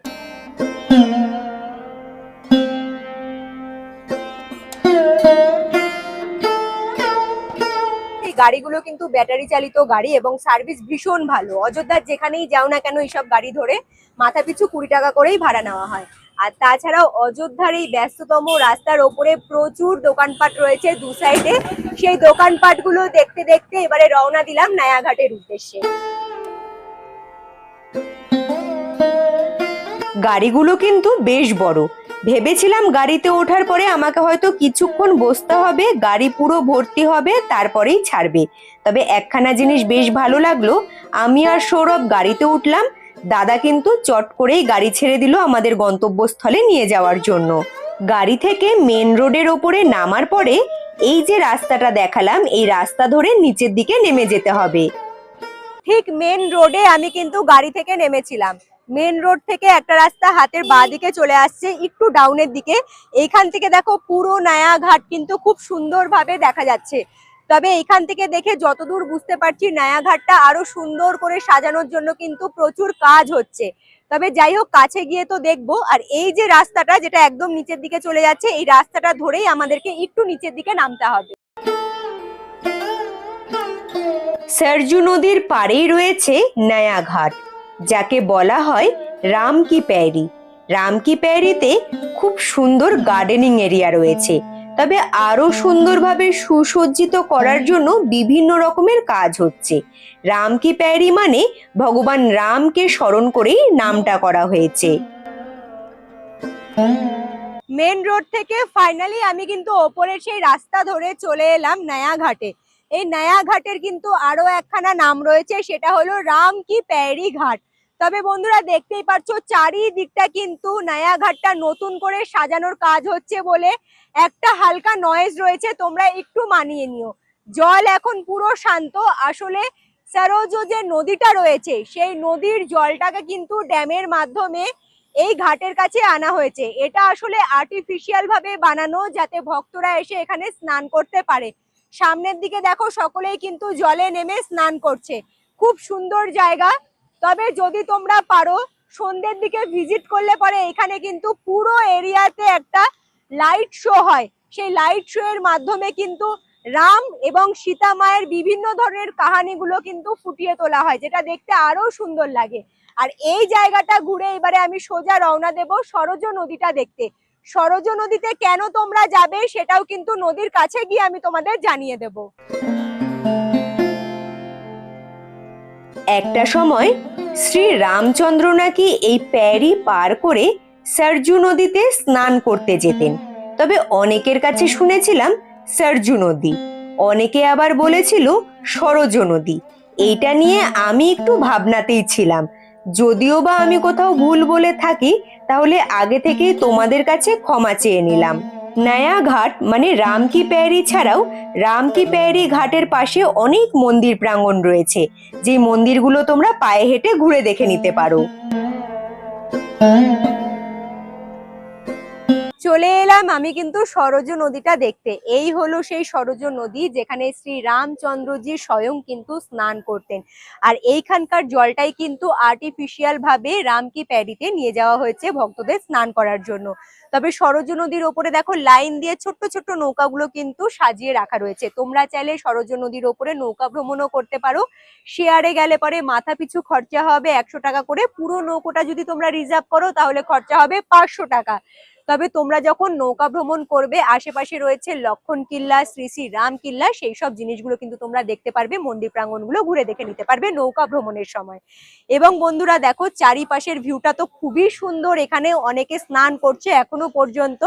গাড়িগুলো কিন্তু ব্যাটারি চালিত গাড়ি এবং সার্ভিস ভীষণ ভালো। অযোধ্যার যেখানেই যাও না কেন এইসব গাড়ি ধরে মাথা পিছু 20 টাকা করেই ভাড়া নেওয়া হয়। আর তাছাড়াও অযোধ্যার এই ব্যস্ততম রাস্তার ওপরে প্রচুর দোকানপাট রয়েছে দু সাইডে। সেই দোকানপাটগুলো দেখতে দেখতে এবারে রওনা দিলাম নয়াঘাটের উদ্দেশ্যে। গাড়িগুলো কিন্তু বেশ বড়। ভেবেছিলাম গাড়িতে ওঠার পরে আমাকে হয়তো কিছুক্ষণ বসতে হবে, গাড়ি পুরো ভর্তি হবে, তারপরেই ছাড়বে। তবে একখানা জিনিস বেশ ভালো লাগলো, আমি আর সৌরভ গাড়িতে উঠলাম, দাদা কিন্তু চট করেই গাড়ি ছেড়ে দিল আমাদের গন্তব্যস্থলে নিয়ে যাওয়ার জন্য। গাড়ি থেকে মেন রোডের ওপরে নামার পরে এই যে রাস্তাটা দেখালাম এই রাস্তা ধরে নিচের দিকে নেমে যেতে হবে। ঠিক মেন রোডে আমি কিন্তু গাড়ি থেকে নেমেছিলাম। মেন রোড থেকে একটা রাস্তা হাতের বাঁ দিকে চলে আসছে একটু ডাউনের দিকে। এইখান থেকে দেখো পুরো নয়াঘাট কিন্তু খুব সুন্দরভাবে দেখা যাচ্ছে। তবে এইখান থেকে দেখে যতদূর বুঝতে পারছি নয়াঘাটটা আরো সুন্দর করে সাজানোর জন্য কিন্তু প্রচুর কাজ হচ্ছে। তবে যাই হোক কাছে গিয়ে তো দেখবো। আর এই যে রাস্তাটা যেটা একদম নিচের দিকে চলে যাচ্ছে এই রাস্তাটা ধরেই আমাদেরকে একটু নিচের দিকে নামতে হবে। সরজু নদীর পাড়েই রয়েছে নয়াঘাট। যাকে বলা হয় রাম কি প্যারি। রাম কি প্যারিতে খুব সুন্দর গার্ডেনিং এরিয়া রয়েছে, তবে আরো সুন্দরভাবে সুসজ্জিত করার জন্য বিভিন্ন রকমের কাজ হচ্ছে। রাম কি প্যারি মানে ভগবান রামকে স্মরণ করেই নামটা করা হয়েছে। মেন রোড থেকে ফাইনালি আমি কিন্তু ওপরের সেই রাস্তা ধরে চলে এলাম নয়া ঘাটে। এই নয়া ঘাটের কিন্তু আরো একখানা নাম রয়েছে, সেটা হলো রাম কি প্যারি ঘাট। তবে বন্ধুরা দেখতেই পাচ্ছ চারিদিকটা কিন্তু নয়া ঘাটটা নতুন করে সাজানোর কাজ হচ্ছে বলে একটা হালকা নয়েজ রয়েছে, তোমরা একটু মানিয়ে নিও। জল এখন পুরো শান্ত। আসলে সরোজ যে নদীটা রয়েছে সেই নদীর জলটাকে কিন্তু ড্যামের মাধ্যমে এই ঘাটের কাছে আনা হয়েছে। এটা আসলে আর্টিফিশিয়াল ভাবে বানানো, যাতে ভক্তরা এসে এখানে স্নান করতে পারে। সামনের দিকে দেখো সকলেই কিন্তু জলে নেমে স্নান করছে, খুব সুন্দর জায়গা। তবে যদি তোমরা পারো সন্ধ্যের দিকে ভিজিট করলে পরে এখানে কিন্তু পুরো এরিয়াতে একটা লাইট শো হয়। সেই লাইট শো এর মাধ্যমে কিন্তু রাম এবং সীতা মায়ের বিভিন্ন ধরনের কাহানিগুলো কিন্তু ফুটিয়ে তোলা হয়, যেটা দেখতে আরো সুন্দর লাগে। আর এই জায়গাটা ঘুরে এবারে আমি সোজা রওনা দেব সরজ নদীটা দেখতে। সরজ নদীতে কেন তোমরা যাবে সেটাও কিন্তু নদীর কাছে গিয়ে আমি তোমাদের জানিয়ে দেব। একটা সময় শ্রী রামচন্দ্র নাকি এই প্যারি পার করে সরজু নদীতে স্নান করতে যেতেন। তবে অনেকের কাছে শুনেছিলাম সরজু নদী, অনেকে আবার বলেছিল সরজ নদী। এইটা নিয়ে আমি একটু ভাবনাতেই ছিলাম। যদিও বা আমি কোথাও ভুল বলে থাকি তাহলে আগে থেকেই তোমাদের কাছে ক্ষমা চেয়ে নিলাম। নয়া ঘাট মানে রাম কি প্যারি ছাড়াও রাম কি প্যারি ঘাটের পাশে অনেক মন্দির প্রাঙ্গণ রয়েছে, যে মন্দিরগুলো তোমরা পায়ে হেঁটে ঘুরে দেখে নিতে পারো। চলে এলাম আমি কিন্তু সরজ নদীটা দেখতে। এই হলো সেই সরজ নদী যেখানে শ্রী রামচন্দ্রজি স্বয়ং কিন্তু স্নান করতেন। আর এইখানকার জলটাই কিন্তু আর্টিফিশিয়াল ভাবে রাম কি প্যারিতে নিয়ে যাওয়া হয়েছে ভক্তদের স্নান করার জন্য। তবে সরজ নদীর ওপরে দেখো লাইন দিয়ে ছোট্ট ছোট্ট নৌকাগুলো কিন্তু সাজিয়ে রাখা রয়েছে। তোমরা চাইলে সরজ নদীর ওপরে নৌকা ভ্রমণও করতে পারো। শেয়ারে গেলে পরে মাথা পিছু খরচা হবে 100 টাকা করে। পুরো নৌকোটা যদি তোমরা রিজার্ভ করো তাহলে খরচা হবে 500 টাকা। তবে তোমরা যখন নৌকা ভ্রমণ করবে আশেপাশে রয়েছে লক্ষণ কিল্লা, শ্রী শ্রী রাম কিল্লা, সেই সব জিনিসগুলো কিন্তু তোমরা দেখতে পারবে, মন্দির প্রাঙ্গণগুলো ঘুরে দেখে নিতে পারবে নৌকা ভ্রমণের সময়। এবং বন্ধুরা দেখো চারিপাশের ভিউটা তো খুবই সুন্দর, এখানে অনেকে স্নান করছে এখনো পর্যন্ত।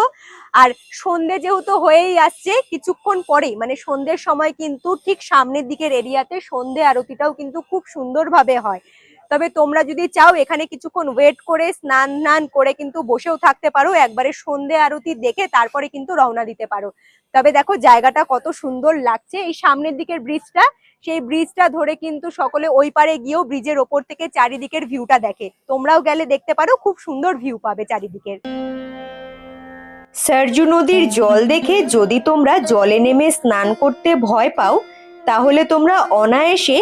আর সন্ধে যেহেতু হয়েই আসছে কিছুক্ষণ পরেই, মানে সন্ধ্যের সময় কিন্তু ঠিক সামনের দিকের এরিয়াতে সন্ধে আরতিটাও কিন্তু খুব সুন্দরভাবে হয়। তবে তোমরা যদি চাও এখানে কিছুক্ষণ ওয়েট করে স্নান করে কিন্তু বসেও থাকতে পারো, একবারে সন্ধে আরতি দেখে তারপরে কিন্তু রওনা দিতে পারো। তবে দেখো জায়গাটা কত সুন্দর লাগছে, এই সামনের দিকের ব্রিজটা, সেই ব্রিজটা ধরে কিন্তু সকলে ওই পারে গিয়েও ব্রিজের ওপর থেকে চারিদিকের ভিউটা দেখে। তোমরাও গেলে দেখতে পারো, খুব সুন্দর ভিউ পাবে চারিদিকের। সরজু নদীর জল দেখে যদি তোমরা জলে নেমে স্নান করতে ভয় পাও তাহলে তোমরা অনায়াসে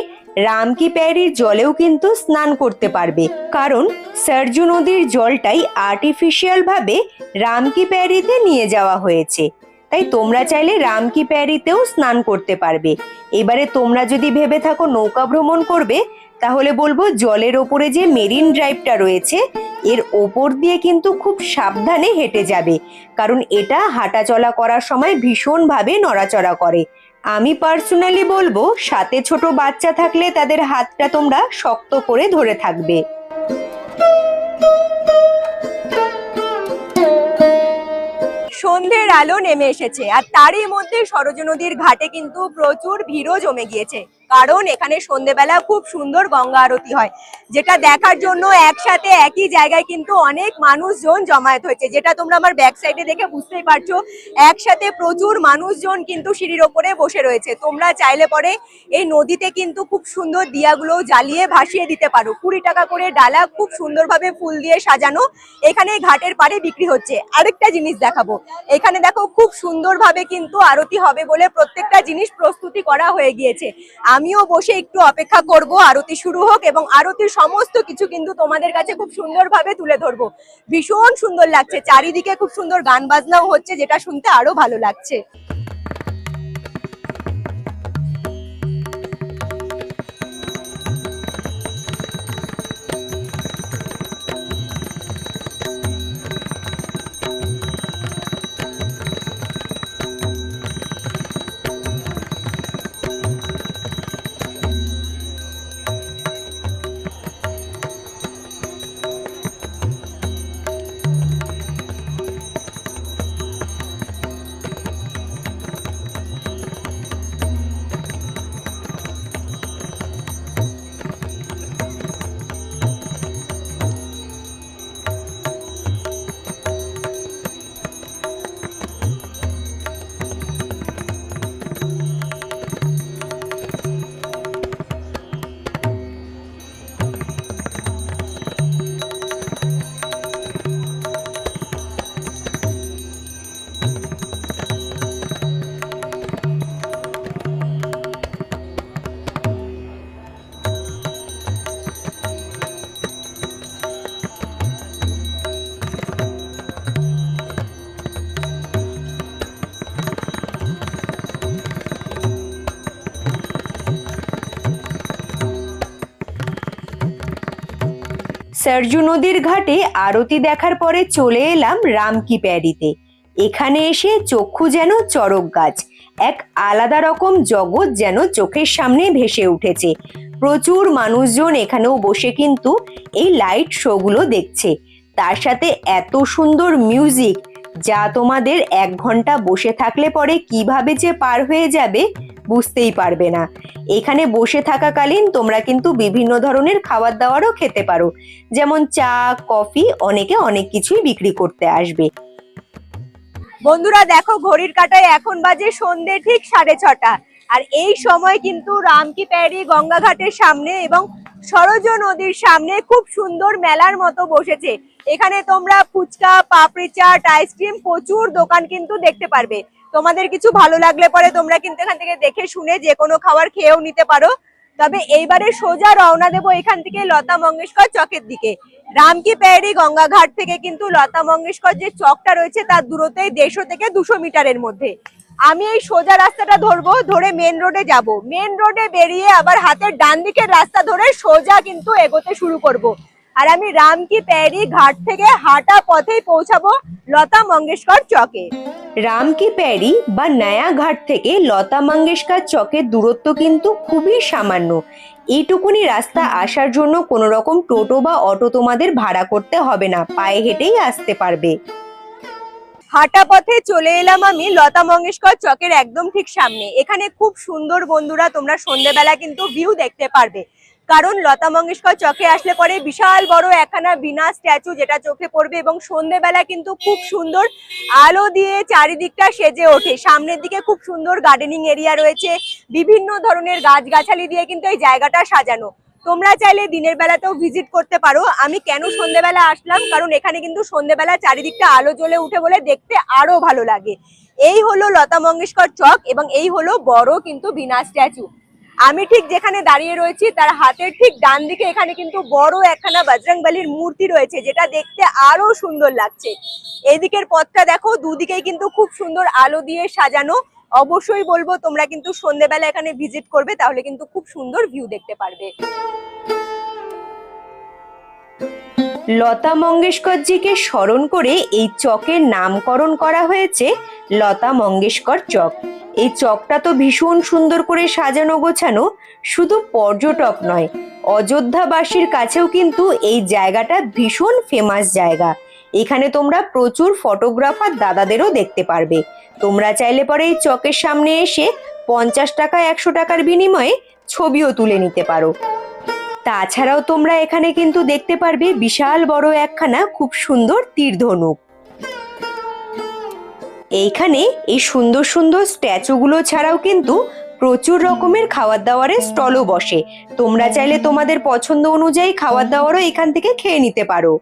রাম কি প্যারির জলেও কিন্তু স্নান করতে পারবে, কারণ সরজু নদীর জলটাই আর্টিফিশিয়াল ভাবে রাম কি প্যারিতে নিয়ে যাওয়া হয়েছে। তাই তোমরা চাইলে রাম কি প্যারিতেও স্নান করতে পারবে। এবারে তোমরা যদি ভেবে থাকো নৌকা ভ্রমণ করবে তাহলে বলবো জলের ওপরে যে মেরিন ড্রাইভটা রয়েছে এর ওপর দিয়ে কিন্তু খুব সাবধানে হেঁটে যাবে, কারণ এটা হাঁটা চলা করার সময় ভীষণভাবে নড়াচড়া করে। আমি পার্সোনালি বলবো সাথে ছোট বাচ্চা থাকলে তাদের হাতটা তোমরা শক্ত করে ধরে থাকবে। সন্ধ্যের আলো নেমে এসেছে আর তারই মধ্যে সরজ নদীর ঘাটে কিন্তু প্রচুর ভিড়ও জমে গিয়েছে, কারণ এখানে সন্ধ্যেবেলা খুব সুন্দর গঙ্গা আরতি হয়, যেটা দেখার জন্য একসাথে একই জায়গায় কিন্তু অনেক মানুষজন জমায়েত হয়েছে, যেটা তোমরা আমার ব্যাক সাইডে দেখে বুঝতেই পারছো। একসাথে প্রচুর মানুষজন কিন্তু সিঁড়ির ওপরে বসে রয়েছে। তোমরা চাইলে পরে এই নদীতে কিন্তু খুব সুন্দর দিয়াগুলো জ্বালিয়ে ভাসিয়ে দিতে পারো। 20 টাকা করে ডালা, খুব সুন্দরভাবে ফুল দিয়ে সাজানো, এখানে ঘাটের পাড়ে বিক্রি হচ্ছে। আরেকটা জিনিস দেখাবো, এখানে দেখো খুব সুন্দরভাবে কিন্তু আরতি হবে বলে প্রত্যেকটা জিনিস প্রস্তুতি করা হয়ে গিয়েছে। আমিও বসে একটু অপেক্ষা করব আরতি শুরু হোক এবং আরতির সমস্ত কিছু কিন্তু তোমাদের কাছে খুব সুন্দরভাবে তুলে ধরবো। ভীষণ সুন্দর লাগছে, চারিদিকে খুব সুন্দর গান বাজনাও হচ্ছে, যেটা শুনতে আরো ভালো লাগছে। সরজু নদীর ঘাটে আরতি দেখার পরে চলে এলাম রামকি প্যারিতে। এখানে এসে চক্ষু যেন চড়ক গাছ, এক আলাদা রকম জগৎ যেন চোখের সামনে ভেসে উঠেছে। প্রচুর মানুষজন এখানেও বসে কিন্তু এই লাইট শো গুলো দেখছে। তার সাথে এত সুন্দর মিউজিক, যা তোমাদের 1 ঘন্টা বসে থাকলে পরে কিভাবে যে পার হয়ে যাবে বুঝতেই পারবে না। এখানে বসে থাকাকালীন তোমরা কিন্তু বিভিন্ন ধরনের খাবার দাবারও খেতে পারো, যেমন চা, কফি, অনেকে অনেক কিছুই বিক্রি করতে আসবে। বন্ধুরা দেখো, ঘড়ির কাঁটায় এখন বাজে সন্ধে ঠিক 6:30, আর এই সময় কিন্তু রামকি প্যারি গঙ্গা ঘাটের সামনে এবং সরজ নদীর সামনে খুব সুন্দর মেলার মতো বসেছে। এখানে তোমরা ফুচকা, পাপড়ি চাট, আইসক্রিম, প্রচুর দোকান কিন্তু দেখতে পারবে। তোমাদের কিছু ভালো লাগলে পরে তোমরা কিন্তু এখান থেকে দেখে শুনে যে কোনো খাবার খেয়েও নিতে পারো। তবে এইবারে সোজা রওনা দেবো এখান থেকে লতা মঙ্গেশকর চকের দিকে। রামকি প্যারি গঙ্গা ঘাট থেকে কিন্তু লতা মঙ্গেশকর যে চকটা রয়েছে তার দূরত্ব 150 থেকে 200 মিটারের মধ্যে। আমি এই সোজা রাস্তাটা ধরবো, ধরে মেন রোডে যাব। মেন রোডে বেরিয়ে আবার হাতের ডান দিকের রাস্তা ধরে সোজা কিন্তু এগোতে শুরু করব। আর আমি রামকি প্যারি ঘাট থেকে হাঁটা পথেই পৌঁছাবো লতা মঙ্গেশকর চকে। রামকি প্যারি বা নয়া ঘাট থেকে লতা মঙ্গেশকর চকের দূরত্ব কিন্তু খুবই সামান্য। এইটুকুনি রাস্তা আসার জন্য কোনো রকম টোটো বা অটো তোমাদের ভাড়া করতে হবে না, পায়ে হেঁটেই আসতে পারবে। হাঁটা পথে চলে এলাম আমি লতা মঙ্গেশকর চকের একদম ঠিক সামনে। এখানে খুব সুন্দর বন্ধুরা তোমরা সন্ধ্যেবেলা কিন্তু ভিউ দেখতে পারবে, কারণ লতা মঙ্গেশকর চকে আসলে পরে বিশাল বড় একখানা বিনা স্ট্যাচু যেটা চোখে পড়বে, এবং সন্ধ্যেবেলা কিন্তু খুব সুন্দর আলো দিয়ে চারিদিকটা সেজে ওঠে। সামনের দিকে খুব সুন্দর গার্ডেনিং এরিয়া রয়েছে, বিভিন্ন ধরনের গাছগাছালি দিয়ে কিন্তু এই জায়গাটা সাজানো। তোমরা চাইলে দিনের বেলাতেও ভিজিট করতে পারো। আমি কেন সন্ধ্যেবেলা আসলাম, কারণ এখানে কিন্তু সন্ধ্যেবেলা চারিদিকটা আলো জ্বলে উঠে বলে দেখতে আরো ভালো লাগে। এই হলো লতা মঙ্গেশকর চক এবং এই হলো বড় কিন্তু বিনা স্ট্যাচু। আমি ঠিক যেখানে দাঁড়িয়ে রয়েছি তার হাতের ঠিক ডান দিকে এখানে কিন্তু বড় একখানা বজরংবলীর মূর্তি রয়েছে, যেটা দেখতে আরো সুন্দর লাগছে। এদিকের পথটা দেখো, দুদিকেই কিন্তু খুব সুন্দর আলো দিয়ে সাজানো। অবশ্যই বলবো তোমরা কিন্তু সন্ধ্যেবেলা এখানে ভিজিট করবে, তাহলে কিন্তু খুব সুন্দর ভিউ দেখতে পারবে। লতা মঙ্গেশকরজিকে স্মরণ করে এই চকের নামকরণ করা হয়েছে লতা মঙ্গেশকর চক। এই চকটা তো ভীষণ সুন্দর করে সাজানো গোছানো। শুধু পর্যটক নয়, অযোধ্যাবাসীর কাছেও কিন্তু এই জায়গাটা ভীষণ ফেমাস জায়গা। এখানে তোমরা প্রচুর ফটোগ্রাফার দাদাদেরও দেখতে পারবে। তোমরা চাইলে পরে এই চকের সামনে এসে 50 টাকা 100 টাকার বিনিময়ে ছবিও তুলে নিতে পারো। তাছাড়াও তোমরা এখানে কিন্তু দেখতে পারবে বিশাল বড় একখানা খুব সুন্দর তীরধনুক। এইখানে এই সুন্দর সুন্দর স্ট্যাচুগুলো ছাড়াও কিন্তু প্রচুর রকমের খাবার দাবারের স্টলও বসে। তোমরা চাইলে তোমাদের পছন্দ অনুযায়ী খাবার দাবারও এখান থেকে খেয়ে নিতে পারো।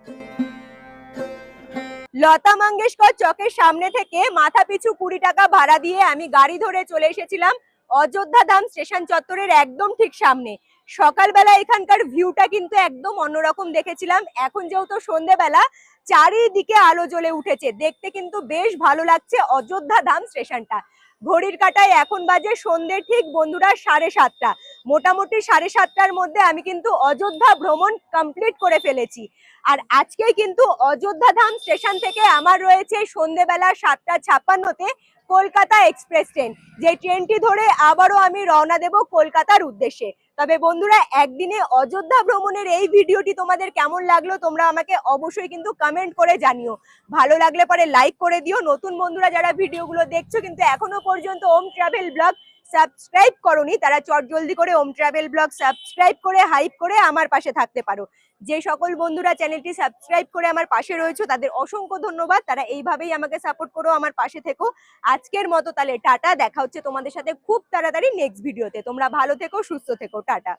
লতা মঙ্গেশকর চকের সামনে থেকে মাথা পিছু 20 টাকা ভাড়া দিয়ে আমি গাড়ি ধরে চলে এসেছিলাম অযোধ্যা ধাম স্টেশন চত্বরের একদম ঠিক সামনে। সকালবেলা এখানকার ভিউটা কিন্তু একদম অন্যরকম দেখেছিলাম। এখন যেহেতু সন্ধ্যেবেলা, চারিদিকে আলো জ্বলে উঠেছে, দেখতে কিন্তু বেশ ভালো লাগছে অযোধ্যা ধাম স্টেশনটা। ঘড়ির কাঁটায় এখন বাজে সন্ধ্যে ঠিক বন্ধুরা 7:30। মোটামুটি 7:30টার মধ্যে আমি কিন্তু অযোধ্যা ভ্রমণ কমপ্লিট করে ফেলেছি। আর আজকে কিন্তু অযোধ্যা ধাম স্টেশন থেকে আমার রয়েছে সন্ধ্যেবেলা 7:56-তে কলকাতা এক্সপ্রেস ট্রেন, যে ট্রেনটি ধরে আবারও আমি রওনা দেব কলকাতার উদ্দেশ্যে। তবে বন্ধুরা, একদিনে অযোধ্যা ভ্রমণের এই ভিডিওটি তোমাদের কেমন লাগলো তোমরা আমাকে অবশ্যই কিন্তু কমেন্ট করে জানিও। ভালো লাগলে পরে লাইক করে দিও। নতুন বন্ধুরা যারা ভিডিওগুলো দেখছো কিন্তু এখনো পর্যন্ত ওম ট্রাভেল ব্লগ সাবস্ক্রাইব করোনি, তারা চটজলদি করে ওম ট্রাভেল ব্লগ সাবস্ক্রাইব করে হাইপ করে আমার পাশে থাকতে পারো। যে সকল বন্ধুরা চ্যানেলটি সাবস্ক্রাইব করে আমার পাশে রয়েছে তাদের অসংখ্য ধন্যবাদ। তারা এইভাবেই আমাকে সাপোর্ট করো, আমার পাশে থেকো। আজকের মতো তাহলে টাটা, দেখা হচ্ছে তোমাদের সাথে খুব তাড়াতাড়ি নেক্সট ভিডিওতে। তোমরা ভালো থেকো, সুস্থ থেকো, টাটা।